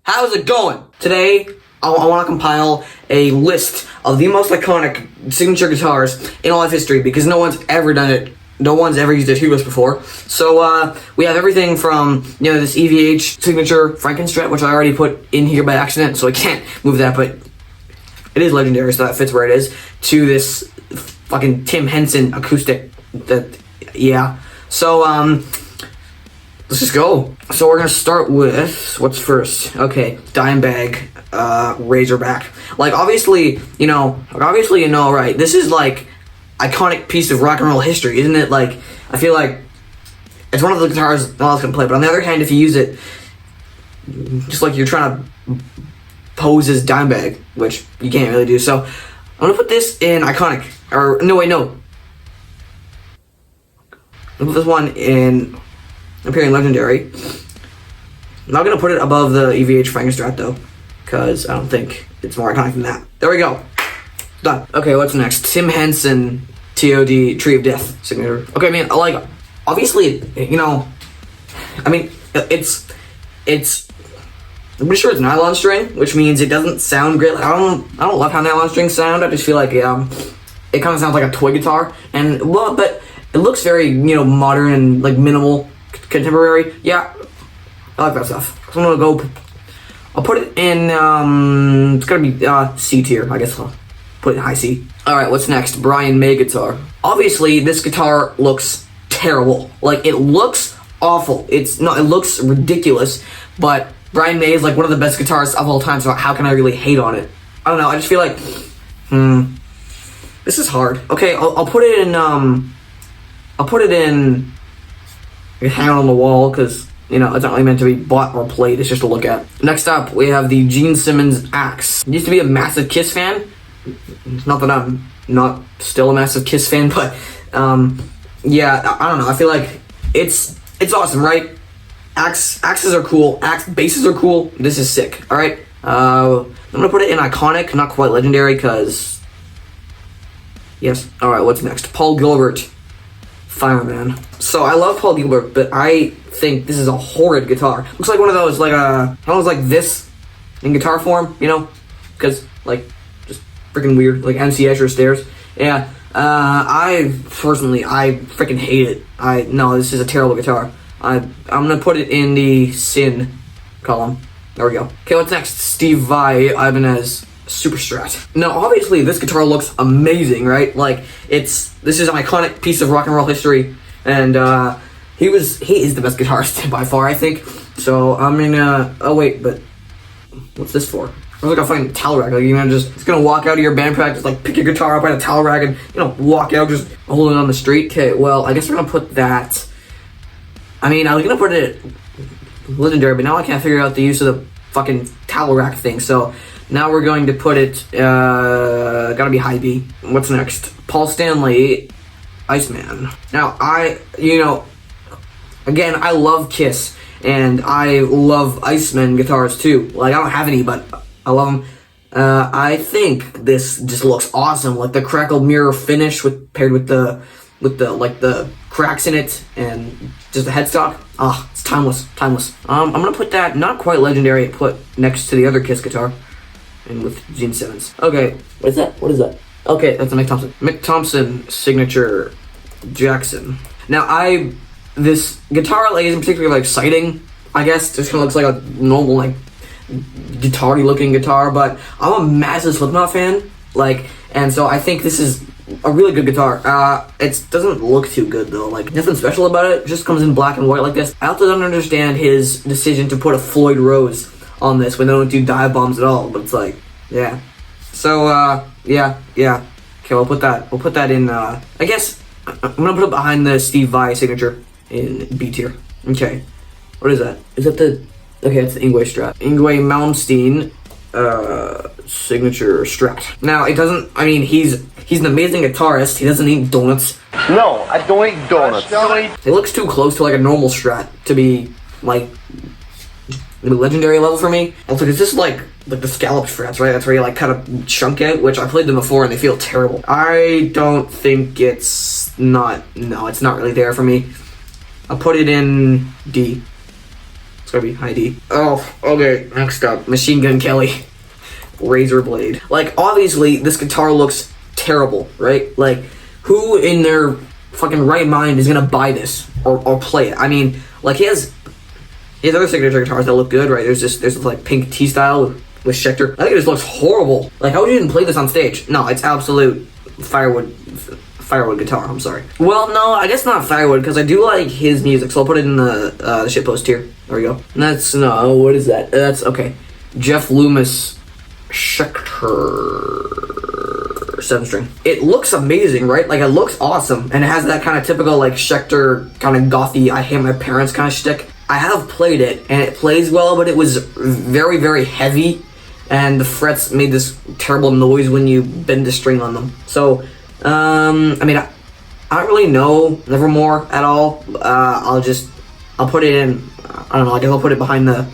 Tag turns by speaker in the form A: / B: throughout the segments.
A: How's it going? Today, I want to compile a list of the most iconic signature guitars in all of history because no one's ever done it. No one's ever used a tubeless before. So, we have everything from, this EVH signature Frankenstrat, which I already put in here by accident, so I can't move that, but it is legendary, so that fits where it is, to this fucking Tim Henson acoustic yeah. So, let's just go. So we're gonna start with, what's first? Okay, Dimebag, Razorback. Like, obviously, right? This is, like, iconic piece of rock and roll history, isn't it? Like, I feel like it's one of the guitars no one's gonna play, but on the other hand, if you use it, just like you're trying to pose as Dimebag, which you can't really do, so I'm gonna put this in iconic, or, no, wait, no. I'm gonna put this one in appearing legendary. I'm not gonna put it above the EVH Frankenstrat though, because I don't think it's more iconic than that. There we go. Done. Okay, what's next? Tim Henson TOD Tree of Death signature. Okay, I mean, like, obviously, I mean, it's I'm pretty sure it's nylon string, which means it doesn't sound great. Like, I don't love how nylon strings sound. I just feel like it kind of sounds like a toy guitar, and well, but it looks very modern and like minimal, contemporary. Yeah, I like that stuff. So I'm gonna go. I'll put it in. It's gonna be C tier, I guess. I'll put it in high C. All right, what's next? Brian May guitar. Obviously, this guitar looks terrible. Like, it looks awful. It looks ridiculous. But Brian May is like one of the best guitarists of all time. So how can I really hate on it? I don't know. I just feel like, this is hard. Okay, I'll put it in. I'll put it in. Hang on the wall because it's not really meant to be bought or played. It's just to look at. Next up, we have the Gene Simmons Axe. I used to be a massive Kiss fan. Not that I'm not still a massive Kiss fan, but yeah, I don't know. I feel like it's awesome, right? Axes are cool. Axe bases are cool. This is sick. All right. I'm gonna put it in iconic, not quite legendary, because yes. All right. What's next? Paul Gilbert, Fireman. So I love Paul Gilbert, but I think this is a horrid guitar. Looks like one of those like this in guitar form, because like just freaking weird, like MC Escher stairs. Yeah. I freaking hate it. No, this is a terrible guitar. I'm gonna put it in the sin column. There we go. Okay, what's next? Steve Vai Ibanez Super Strat. Now, obviously, this guitar looks amazing, right? Like, this is an iconic piece of rock and roll history, and he is the best guitarist by far, I think. So I'm gonna. Oh wait, but what's this for? It's like a fucking towel rack. Like, it's gonna walk out of your band practice, like pick your guitar up by the towel rack, and walk out, just hold it on the street. Okay, well, I guess we're gonna put that. I mean, I was gonna put it legendary, but now I can't figure out the use of the fucking towel rack thing. So now we're going to put it. Gotta be high B. What's next? Paul Stanley, Iceman. Now again, I love Kiss and I love Iceman guitars too. Like, I don't have any, but I love them. I think this just looks awesome. Like the crackled mirror finish paired with the cracks in it and just the headstock. It's timeless. I'm gonna put that not quite legendary, put next to the other Kiss guitar, and with Gene Simmons. Okay, what is that? Okay, that's a Mick Thompson. Mick Thompson signature Jackson. Now this guitar like isn't particularly exciting. I guess just kind of looks like a normal like guitar-y looking guitar, but I'm a massive Slipknot fan. And so I think this is a really good guitar. It doesn't look too good though. Like, nothing special about it. It just comes in black and white like this. I also don't understand his decision to put a Floyd Rose on this when they don't do dive bombs at all. But it's like, yeah. So yeah. Okay, we'll put that in. I guess I'm gonna put it behind the Steve Vai signature in B tier. Okay, what is that? Is that the? Okay, it's the Ingwe Strat. Ingwe Malmsteen signature Strat. Now, it doesn't. I mean, he's an amazing guitarist. He doesn't eat donuts.
B: No, I don't eat donuts.
A: It looks too close to like a normal Strat to be like the legendary level for me. Also, it's just like the scallop Strats, right? That's where you like kind of chunk it, which I played them before and they feel terrible. I don't think it's not. No, it's not really there for me. I'll put it in D. It's gotta be high D. Oh, okay. Next up, Machine Gun Kelly, Razor Blade. Like, obviously, this guitar looks terrible, right? Like, who in their fucking right mind is gonna buy this or play it? I mean, like, he has other signature guitars that look good, right? There's this like pink T style with Schecter. I think it just looks horrible. Like, how would you even play this on stage? No, it's absolute firewood guitar. I'm sorry. Well, no, I guess not firewood because I do like his music, so I'll put it in the shitpost here. There we go. And that's no, what is that? That's okay. Jeff Loomis Schecter 7-string. It looks amazing, right? Like, it looks awesome, and it has that kind of typical like Schecter kind of gothy I hate my parents kind of shtick. I have played it and it plays well, but it was very, very heavy, and the frets made this terrible noise when you bend the string on them. So I mean, I don't really know Nevermore at all. I'll put it in, I don't know, I guess I'll put it behind the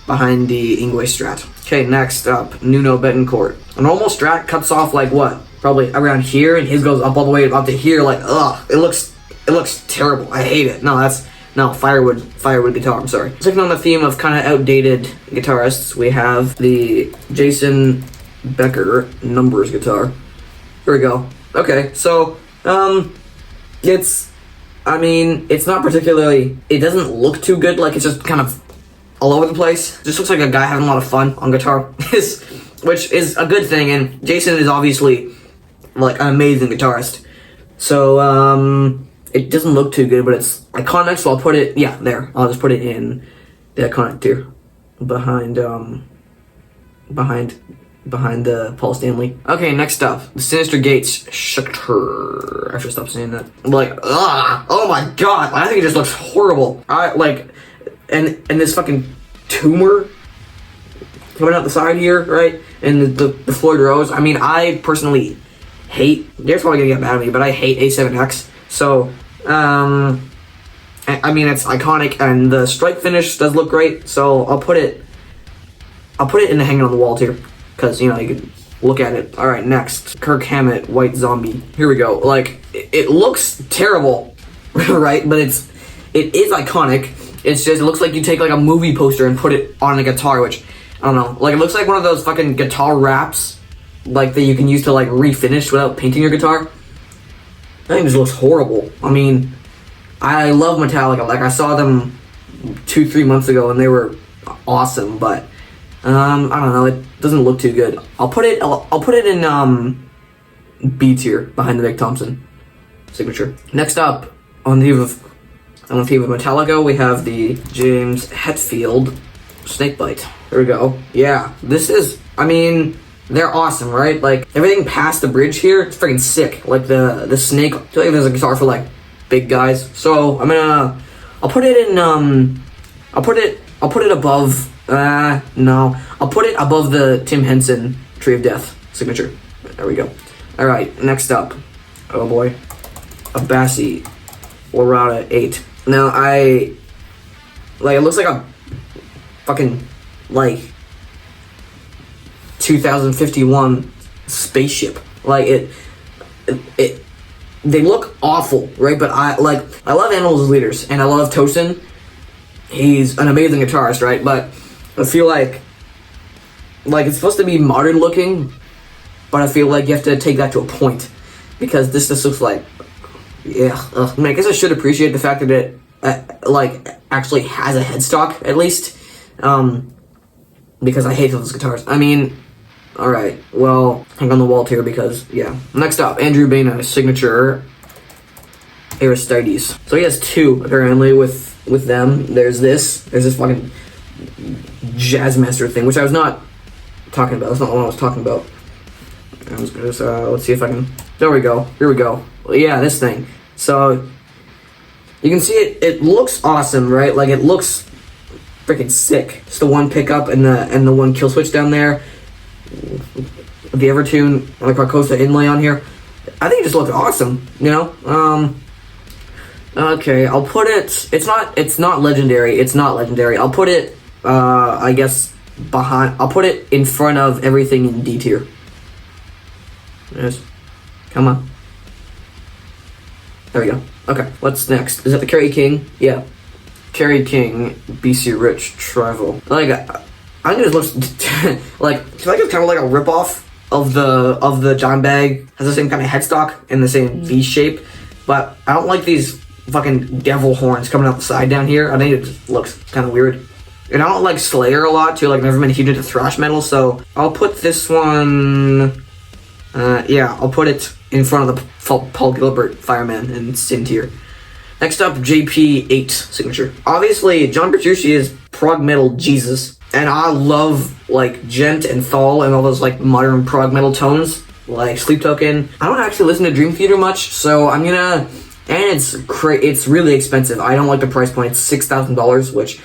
A: Ingwe Strat. Okay, next up, Nuno Betancourt. A normal Strat cuts off like what? Probably around here, and his goes up all the way up to here. Like, ugh, it looks terrible. I hate it. No, firewood guitar, I'm sorry. Sticking on the theme of kind of outdated guitarists, we have the Jason Becker Numbers guitar. Here we go. Okay, so, it's not particularly, it doesn't look too good, like, it's just kind of all over the place. It just looks like a guy having a lot of fun on guitar, which is a good thing, and Jason is obviously, like, an amazing guitarist. So, it doesn't look too good, but it's iconic, so I'll put it, yeah, there. I'll just put it in the iconic tier. Behind the Paul Stanley. Okay, next up, the Sinister Gates Schecter. I should stop saying that. Like, oh my god, I think it just looks horrible. And this fucking tumor coming out the side here, right? And the Floyd Rose. I mean, I personally hate, they're probably gonna get mad at me, but I hate A7X. So, I mean, it's iconic, and the stripe finish does look great, so I'll put it in the hanging on the wall tier, because, you know, you can look at it. Alright, next, Kirk Hammett, White Zombie. Here we go. Like, it looks terrible, right? But it is iconic. It's just, it looks like you take, like, a movie poster and put it on a guitar, which, I don't know. Like, it looks like one of those fucking guitar wraps, like, that you can use to, like, refinish without painting your guitar. I think this looks horrible. I mean, I love Metallica. Like, I saw them 2-3 months ago, and they were awesome. But I don't know. It doesn't look too good. I'll put it in B tier behind the Vic Thompson signature. Next up, on the theme of Metallica, we have the James Hetfield Snakebite. Here we go. Yeah, this is. I mean, they're awesome, right? Like, everything past the bridge here, it's freaking sick. Like, the snake, I feel like there's a guitar for, like, big guys. So, I'll put it in, I'll put it above, no. I'll put it above the Tim Henson Tree of Death signature. There we go. Alright, next up. Oh boy. A Bassi Orada 8. Now, it looks like a fucking, like, 2051 spaceship. Like, they look awful, right? But I love Animals as Leaders, and I love Tosin. He's an amazing guitarist, right? But I feel like it's supposed to be modern looking, but I feel like you have to take that to a point, because this just looks like, yeah. I mean, I guess I should appreciate the fact that it actually has a headstock at least, because I hate those guitars. I mean, alright, well, hang on the wall tier because, yeah. Next up, Andrew Baina, signature Aristides. So he has two, apparently, with them. There's this fucking Jazzmaster thing, which I was not talking about. That's not what I was talking about. Let's see if I can, there we go. Here we go. Well, yeah, this thing. So, you can see it looks awesome, right? Like, it looks freaking sick. Just the one pickup and the one kill switch down there. The Evertune, like Carcosa inlay on here. I think it just looks awesome, you know? Okay, I'll put it, it's not legendary. I'll put it, I guess, I'll put it in front of everything in D tier. Yes. Come on. There we go. Okay, what's next? Is that the Kerry King? Yeah. Kerry King, BC Rich, Travel. Like, I think it looks like, I feel like it's kind of like a ripoff of the John Bag. Has the same kind of headstock and the same V shape, but I don't like these fucking devil horns coming out the side down here. I think it just looks kind of weird. And I don't like Slayer a lot too. Like, I've never been huge into thrash metal, so I'll put this one. Yeah, I'll put it in front of the Paul Gilbert Fireman and Sin tier. Next up, JP8 signature. Obviously, John Petrucci is prog metal Jesus, and I love like gent and thal and all those like modern prog metal tones, like Sleep Token. I don't actually listen to Dream Theater much, so I'm gonna. And it's really expensive. I don't like the price point. It's $6,000, which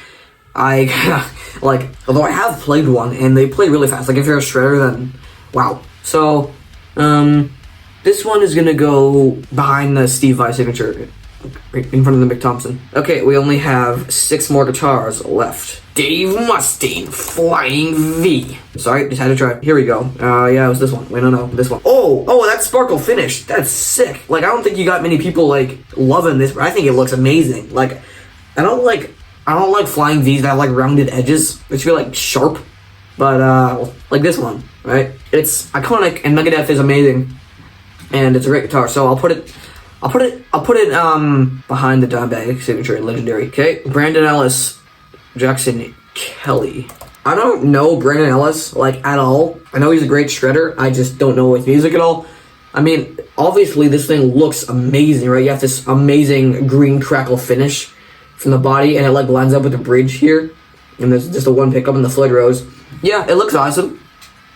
A: I like. Although I have played one, and they play really fast. Like, if you're a shredder, then wow. So, this one is gonna go behind the Steve Vai signature, right in front of the Mick Thompson. Okay, we only have 6 more guitars left. Dave Mustaine, Flying V. Sorry, just had to try. Here we go. Yeah, it was this one. Wait, no, this one. Oh, that sparkle finish. That's sick. Like, I don't think you got many people, like, loving this, but I think it looks amazing. Like, I don't like Flying V's that have, like, rounded edges. They should be, like, sharp. But, like this one, right? It's iconic, and Megadeth is amazing. And it's a great guitar, so I'll put it behind the Dimebag signature and Legendary. Okay, Brandon Ellis, Jackson Kelly. I don't know Brandon Ellis, like, at all. I know he's a great shredder. I just don't know his music at all. I mean, obviously this thing looks amazing, right? You have this amazing green crackle finish from the body, and it, like, lines up with the bridge here. And there's just a one pickup in the Floyd Rose. Yeah, it looks awesome.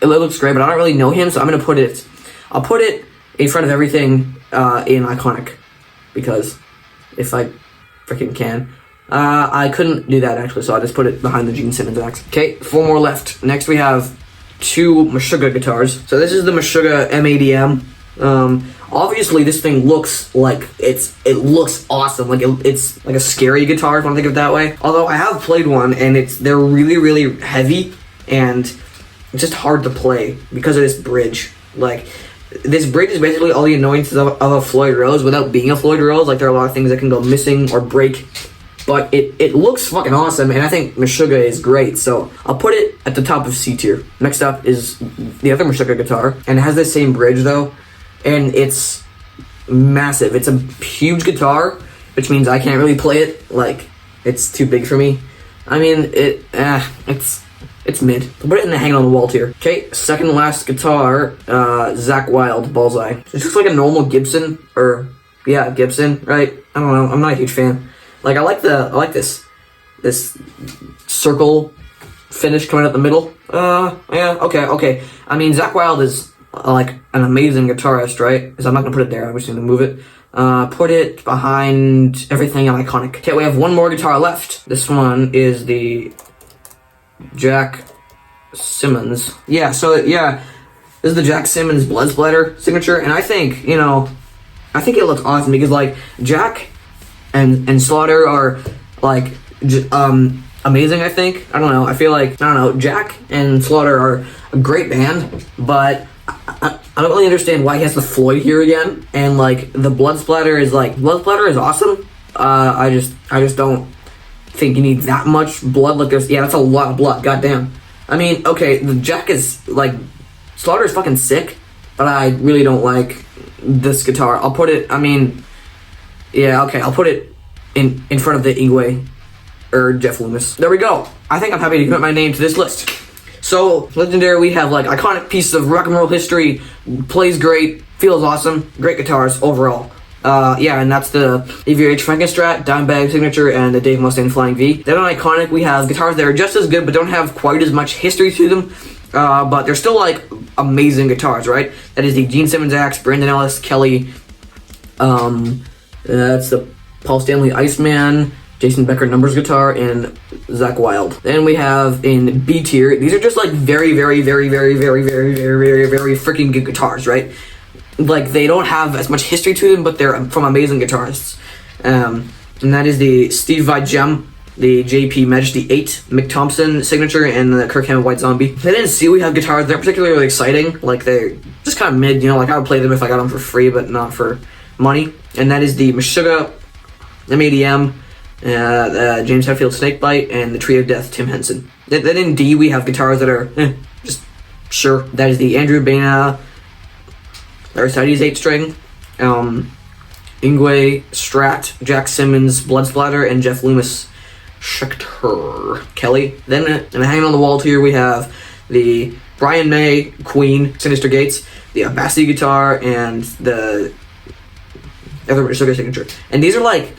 A: It looks great, but I don't really know him, so I'll put it in front of everything in Iconic. Because if I freaking can. I couldn't do that, actually, so I just put it behind the Gene Simmons axe. Okay, 4 more left. Next we have 2 Meshuggah guitars. So this is the Meshuggah M80M. Obviously this thing looks like it looks awesome. Like, it's like a scary guitar, if I want to think of it that way. Although I have played one, and they're really, really heavy, and it's just hard to play because of this bridge. Like, this bridge is basically all the annoyances of a Floyd Rose without being a Floyd Rose. Like, there are a lot of things that can go missing or break, but it looks fucking awesome, and I think Meshuggah is great, so I'll put it at the top of C tier. Next up is the other Meshuggah guitar, and it has the same bridge though, and it's massive. It's a huge guitar, which means I can't really play it. Like, it's too big for me. I mean, it's mid. I'll put it in the hanging on the wall tier. Okay, second to last guitar, Zakk Wylde, Bullseye. It looks like a normal Gibson, Gibson, right? I don't know. I'm not a huge fan. Like, I like this circle finish coming up the middle. Yeah, okay. I mean, Zakk Wylde is like an amazing guitarist, right? So I'm not gonna put it there. I'm just gonna move it. Put it behind everything in Iconic. Okay, we have 1 more guitar left. This one is the Jack Simmons. Yeah, so yeah, this is the Jack Simmons Blood Splatter signature, and I think it looks awesome because, like, Jack and Slaughter are like amazing. I think I feel like Jack and Slaughter are a great band, but I don't really understand why he has the Floyd here again. And, like, the Blood Splatter is awesome. I just don't think you need that much blood. Like, that's a lot of blood. Goddamn. I mean, okay, the Jack is, like, Slaughter is fucking sick, but I really don't like this guitar. I'll put it, I'll put it in front of the Yngwie or Jeff Loomis. There we go. I think I'm happy to commit my name to this list. So, Legendary, we have, like, iconic pieces of rock and roll history, plays great, feels awesome, great guitars overall. And that's the AVH Frankenstrat, Dimebag signature, and the Dave Mustaine Flying V. Then on Iconic, we have guitars that are just as good, but don't have quite as much history to them. But they're still, like, amazing guitars, right? That is the Gene Simmons axe, Brandon Ellis, Kelly. That's the Paul Stanley Iceman, Jason Becker Numbers guitar, and Zakk Wylde. Then we have in B tier, these are just, like, very, very, very, very, very, very, very, very, very freaking good guitars, right? Like, they don't have as much history to them, but they're from amazing guitarists. And that is the Steve Vai Gem, the JP Majesty 8, Mick Thompson signature, and the Kirk Hammett White Zombie. They didn't see we have guitars. They're particularly exciting. Like, they're just kind of mid, like, I would play them if I got them for free, but not for money. And that is the Meshuggah M80M, James Hetfield Snakebite, and the Tree of Death Tim Henson. Then in D we have guitars that are just sure. That is the Andrew Baina Aristeides 8-string, Ingwe Strat, Jack Simmons Blood Splatter, and Jeff Loomis Schecter Kelly. Then hanging on the wall here we have the Brian May Queen Sinister Gates, the Bassy guitar, and the other Sugar Signature. And these are like,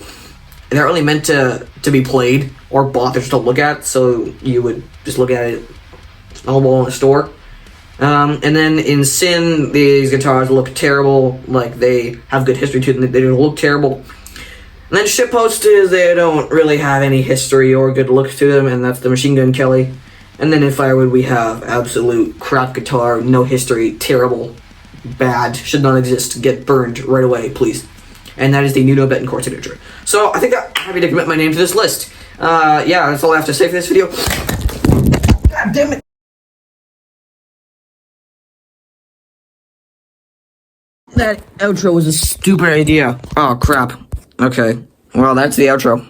A: they're not really meant to be played or bought, they're just to look at, so you would just look at it on the wall in a store. And then in Sin, these guitars look terrible, like they have good history to them, they don't look terrible. And then Shitpost is, they don't really have any history or good looks to them, and that's the Machine Gun Kelly. And then in Firewood we have absolute crap guitar, no history, terrible, bad, should not exist, get burned right away, please. And that is the Nuno Betancourt signature. So I think I'm happy to commit my name to this list. Yeah, that's all I have to say for this video. God damn it. That outro was a stupid idea. Oh, crap. Okay. Well, that's the outro.